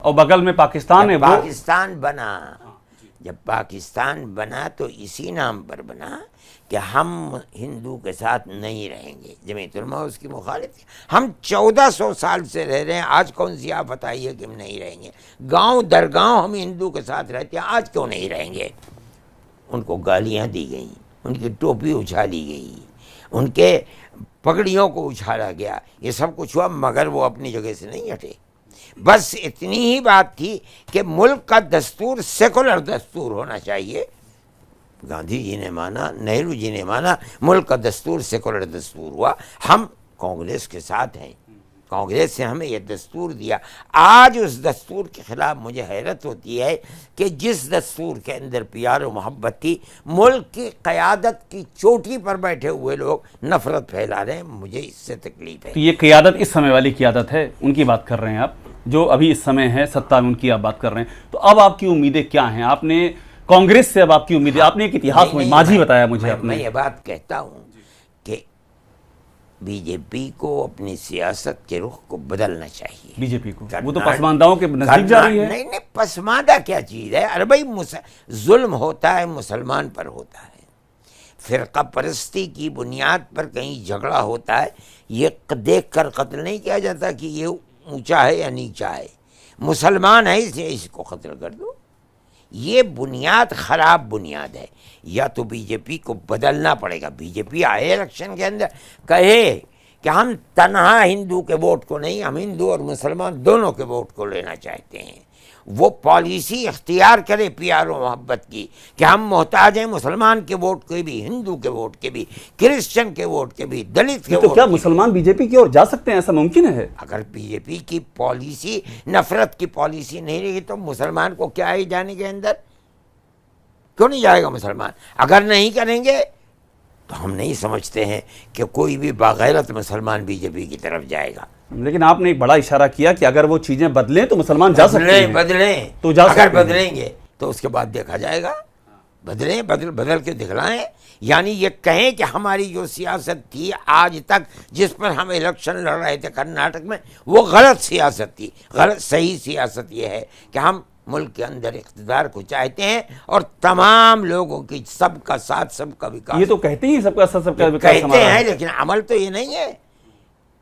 और बगल में पाकिस्तान है। पाकिस्तान बना, जब पाकिस्तान बना तो इसी नाम पर बना कि हम हिंदू के साथ नहीं रहेंगे। जमीयत उलमा उसकी मुखालिफ थी। हम 1400 साल से रह रहे हैं, आज कौन सी आफत आई है कि हम नहीं रहेंगे। गांव दर गांव हम हिंदू के साथ रहते हैं, आज क्यों नहीं रहेंगे। उनको गालियां दी गई, उनकी टोपी उछाली गई, उनके पगड़ियों को उछाला गया, ये सब कुछ हुआ, मगर वो अपनी जगह से नहीं हटे। बस इतनी ही बात थी कि मुल्क का दस्तूर सेकुलर दस्तूर होना चाहिए। गांधी जी ने माना, नेहरू जी ने माना, मुल्क का दस्तूर सेकुलर दस्तूर हुआ। हम कांग्रेस के साथ हैं, कांग्रेस से हमें यह दस्तूर दिया। आज उस दस्तूर के खिलाफ मुझे हैरत होती है कि जिस दस्तूर के अंदर प्यार और मोहब्बत थी, मुल्क की क़यादत की चोटी पर बैठे हुए लोग नफरत फैला रहे हैं। मुझे इससे तकलीफ है। तो ये क़यादत इस समय वाली क़यादत है, उनकी बात कर रहे हैं आप, जो अभी इस समय है सत्ता में, उनकी आप बात कर रहे हैं। तो अब आपकी उम्मीदें क्या हैं? आपने कांग्रेस से अब आपकी उम्मीदें, आपने एक इतिहास में माझी बताया मुझे। मैं ये बात कहता हूँ कि बीजेपी को अपनी सियासत के रुख को बदलना चाहिए। बीजेपी को वो तो पसमानदाओं के नजदीक जा रही है। नहीं, पसमानदा क्या चीज़ है। अरे भाई, जुल्म होता है मुसलमान पर होता है, फिरका परस्ती की बुनियाद पर कहीं झगड़ा होता है, ये देख कर कत्ल नहीं किया जाता कि ये ऊंचा है या नीचा है। मुसलमान है इसलिए इसको कत्ल कर दो। ये बुनियाद खराब बुनियाद है। या तो बीजेपी को बदलना पड़ेगा। बीजेपी आए इलेक्शन के अंदर कहे कि हम तन्हा हिंदू के वोट को नहीं, हम हिंदू और मुसलमान दोनों के वोट को लेना चाहते हैं। वो पॉलिसी इख्तियार करे प्यार और मोहब्बत की कि हम मोहताज हैं मुसलमान के वोट के भी, हिंदू के वोट के भी, क्रिश्चियन के वोट के भी, दलित के वोट। तो क्या मुसलमान बीजेपी की ओर जा सकते हैं? ऐसा मुमकिन है? अगर बीजेपी की पॉलिसी नफरत की पॉलिसी नहीं रहेगी तो मुसलमान को क्या है जाने के अंदर? क्यों नहीं जाएगा मुसलमान? अगर नहीं करेंगे तो हम नहीं समझते हैं कि कोई भी बागैरत मुसलमान बीजेपी की तरफ जाएगा। लेकिन आपने एक बड़ा इशारा किया कि अगर वो चीजें बदलें तो मुसलमान जा सकते हैं। बदलें तो जा अगर बदलेंगे तो उसके बाद देखा जाएगा। बदलें, बदल के दिखलाएं। यानी ये कहें कि हमारी जो सियासत थी आज तक, जिस पर हम इलेक्शन लड़ रहे थे कर्नाटक में, वो गलत सियासत थी। गलत सही सियासत ये है कि हम मुल्क के अंदर इक़्तिदार को चाहते हैं और तमाम लोगों की सबका साथ, सबका विकास। ये तो कहते ही सबका साथ, सबका विकास कहते हैं, लेकिन अमल तो ये नहीं है।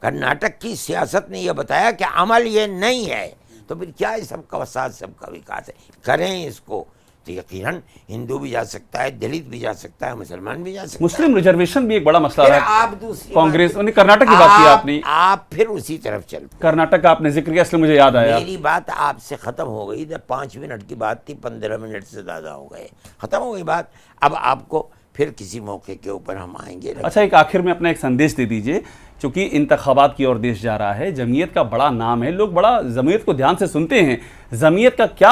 कर्नाटक की सियासत ने यह बताया कि अमल ये नहीं है, तो फिर क्या है सबका साथ, सबका विकास है। करें इसको तो यकीनन हिंदू भी जा सकता है, दलित भी जा सकता है, मुसलमान भी जा सकता है। मुस्लिम रिजर्वेशन भी एक बड़ा मसला है। आप दूसरी कांग्रेस ने कर्नाटक की बात की आपने, आप फिर उसी तरफ चल। कर्नाटक का आपने जिक्र किया इसलिए मुझे याद आया। मेरी बात आपसे खत्म हो गई। 5 मिनट की बात थी, 15 मिनट से ज्यादा हो गए, खत्म हो गई बात। अब आपको फिर किसी मौके के ऊपर हम आएंगे। अच्छा, एक आखिर में अपना एक संदेश दे दीजिए, चूंकि इंतखाबात की ओर देश जा रहा है, जमीयत का बड़ा नाम है, लोग बड़ा जमीयत को ध्यान से सुनते हैं। जमीयत का क्या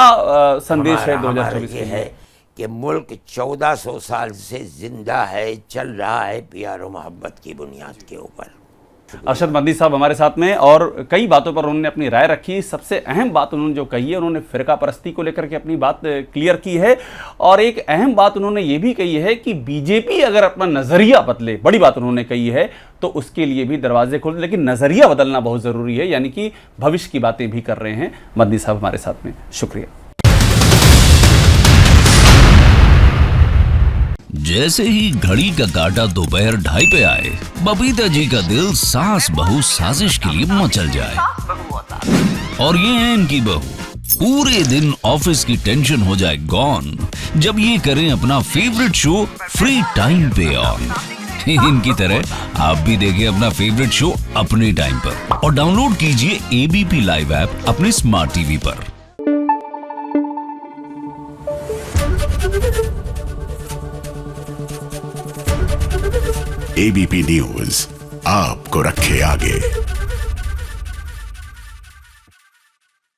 संदेश है 2024 के लिए? कि मुल्क 1400 साल से जिंदा है, चल रहा है प्यार और मोहब्बत की बुनियाद के ऊपर। अरशद मदनी साहब हमारे साथ में, और कई बातों पर उन्होंने अपनी राय रखी। सबसे अहम बात उन्होंने जो कही है, उन्होंने फ़िरका परस्ती को लेकर के अपनी बात क्लियर की है। और एक अहम बात उन्होंने ये भी कही है कि बीजेपी अगर अपना नज़रिया बदले, बड़ी बात उन्होंने कही है, तो उसके लिए भी दरवाजे खोल, लेकिन नज़रिया बदलना बहुत ज़रूरी है। यानी कि भविष्य की बातें भी कर रहे हैं मदनी साहब हमारे साथ में। शुक्रिया। जैसे ही घड़ी का काटा दोपहर 2:30 पे आए, बबीता जी का दिल सास बहू साजिश के लिए मचल जाए। और ये है इनकी बहू, पूरे दिन ऑफिस की टेंशन हो जाए गॉन जब ये करें अपना फेवरेट शो फ्री टाइम पे ऑन। इनकी तरह आप भी देखिए अपना फेवरेट शो अपने टाइम पर और डाउनलोड कीजिए एबीपी लाइव ऐप अपने स्मार्ट टीवी पर। एबीपी न्यूज आपको रखे आगे।